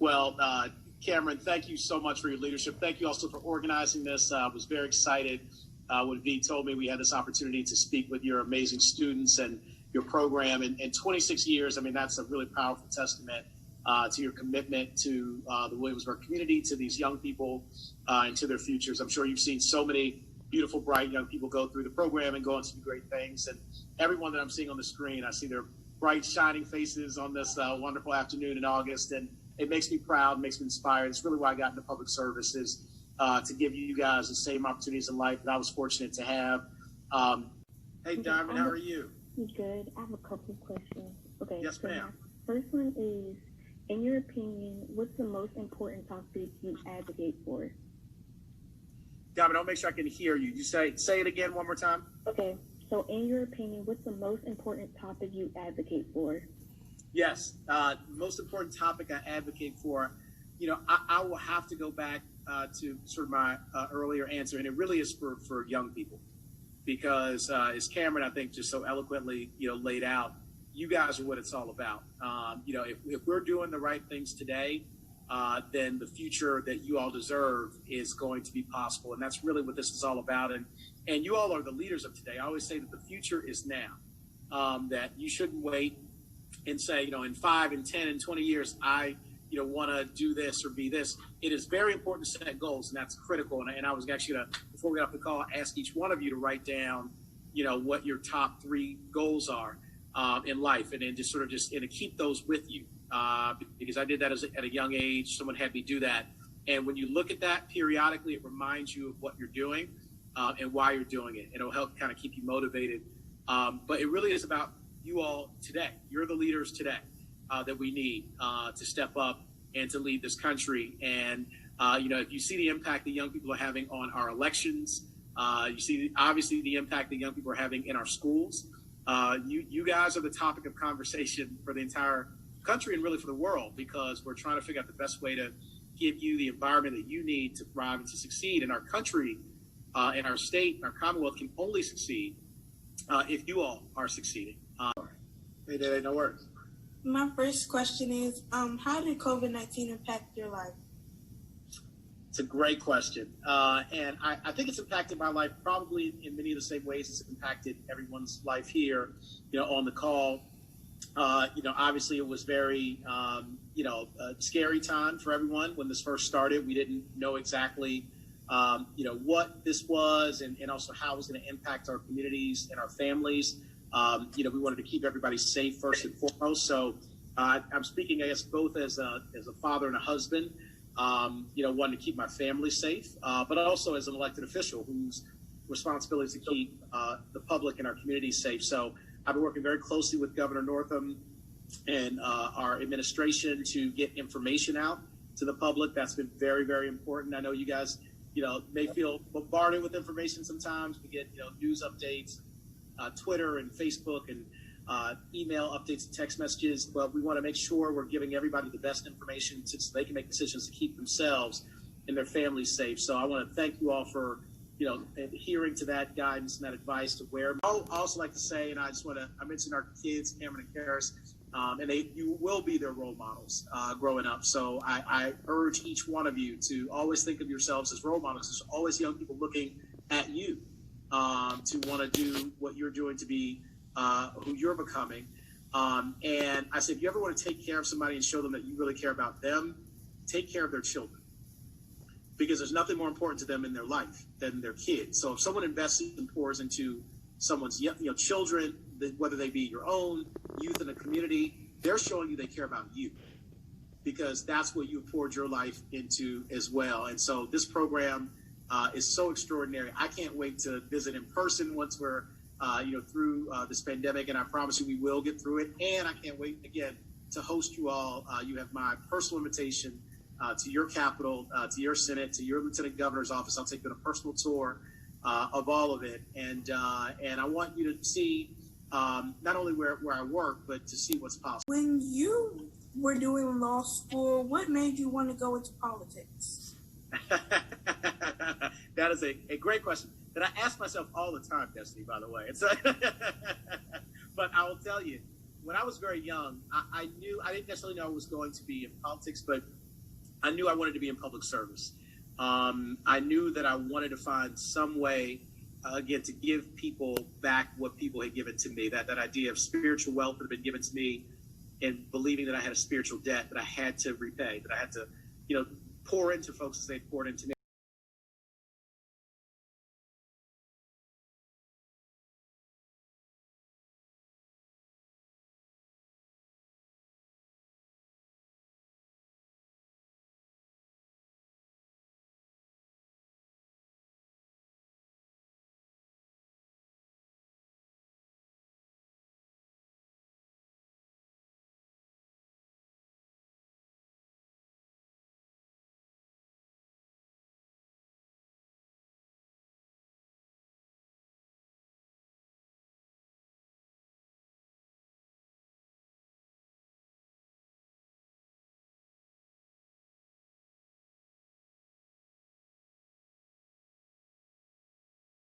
Well, Cameron, thank you so much for your leadership. Thank you also for organizing this. I was very excited when V told me we had this opportunity to speak with your amazing students and your program. In 26 years, I mean, that's a really powerful testament to your commitment to the Williamsburg community, to these young people, and to their futures. I'm sure you've seen so many beautiful, bright young people go through the program and go on to do great things. And everyone that I'm seeing on the screen, I see their bright, shining faces on this wonderful afternoon in August. And it makes me proud, makes me inspired. It's really why I got into public services, to give you guys the same opportunities in life that I was fortunate to have. Hey, Diamond, how are you? Good. I have a couple of questions. Okay. Yes, ma'am. First one is, in your opinion, what's the most important topic you advocate for? Diamond, I'll make sure I can hear you. You say it again one more time. Okay. So in your opinion, what's the most important topic you advocate for? Yes. The most important topic I advocate for, I will have to go back to sort of my earlier answer, and it really is for young people. Because as Cameron, I think, just so eloquently, laid out, you guys are what it's all about. If we're doing the right things today, then the future that you all deserve is going to be possible. And that's really what this is all about. And you all are the leaders of today. I always say that the future is now, that you shouldn't wait and say, in 5 and 10 and 20 years, I want to do this or be this. It is very important to set goals, and that's critical. And I was actually going to, before we got off the call, ask each one of you to write down, what your top 3 goals are in life, and then just and to keep those with you. Because I did that at a young age. Someone had me do that. And when you look at that periodically, it reminds you of what you're doing and why you're doing it. It'll help kind of keep you motivated. But it really is about you all today. You're the leaders today that we need to step up and to lead this country. And, if you see the impact that young people are having on our elections, you see, obviously, the impact that young people are having in our schools. You guys are the topic of conversation for the entire country and really for the world, because we're trying to figure out the best way to give you the environment that you need to thrive and to succeed. And our country and our state and our Commonwealth can only succeed if you all are succeeding. Hey, Dad, no worries. My first question is, how did COVID-19 impact your life? It's a great question. And I think it's impacted my life probably in many of the same ways it's impacted everyone's life here, on the call. Obviously it was very, a scary time for everyone when this first started. We didn't know exactly, what this was and also how it was going to impact our communities and our families. We wanted to keep everybody safe first and foremost. So I'm speaking, I guess, both as a father and a husband, wanting to keep my family safe, but also as an elected official whose responsibility is to keep the public and our community safe. So I've been working very closely with Governor Northam and our administration to get information out to the public. That's been very, very important. I know you guys, may feel bombarded with information sometimes. We get, news updates, Twitter and Facebook and email updates and text messages, but we want to make sure we're giving everybody the best information so they can make decisions to keep themselves and their families safe. So I want to thank you all for, adhering to that guidance and that advice to wear. I'll also like to say, and I mentioned our kids, Cameron and Karis, and you will be their role models growing up. So I urge each one of you to always think of yourselves as role models. There's always young people looking at you to want to do what you're doing, to be who you're becoming. And I say, if you ever want to take care of somebody and show them that you really care about them, take care of their children. Because there's nothing more important to them in their life than their kids. So if someone invests and pours into someone's children, whether they be your own, youth in a community, they're showing you they care about you. Because that's what you poured your life into as well. And so this program is so extraordinary. I can't wait to visit in person once we're through this pandemic, and I promise you we will get through it. And I can't wait again to host you all. You have my personal invitation to your Capitol, to your Senate, to your Lieutenant Governor's office. I'll take you on a personal tour of all of it, and I want you to see not only where I work, but to see what's possible. When you were doing law school, what made you want to go into politics? That is a great question that I ask myself all the time, Destiny, by the way. But I will tell you, when I was very young, I didn't necessarily know I was going to be in politics, but I knew I wanted to be in public service. I knew that I wanted to find some way, again, to give people back what people had given to me. That idea of spiritual wealth that had been given to me, and believing that I had a spiritual debt that I had to repay, that I had to, pour into folks as they poured into me.